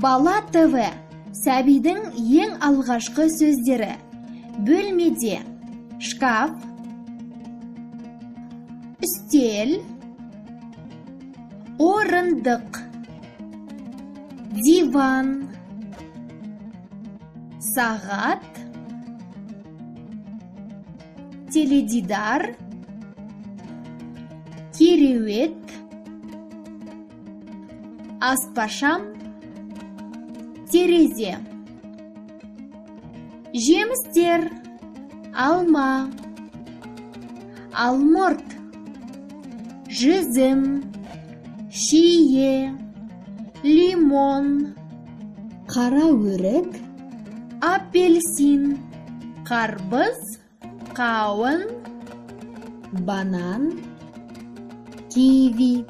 Бала ТВ. Сәбидің ең алғашқы сөздері. Бөлмеде: шкаф, үстел, орындық, диван, сағат, теледидар, кереует, аспашам, терезе. Жемістер: алма, алмұрт, жүзім, шие, лимон, қара өрік, апельсин, қарбыз, қауын, банан, киви.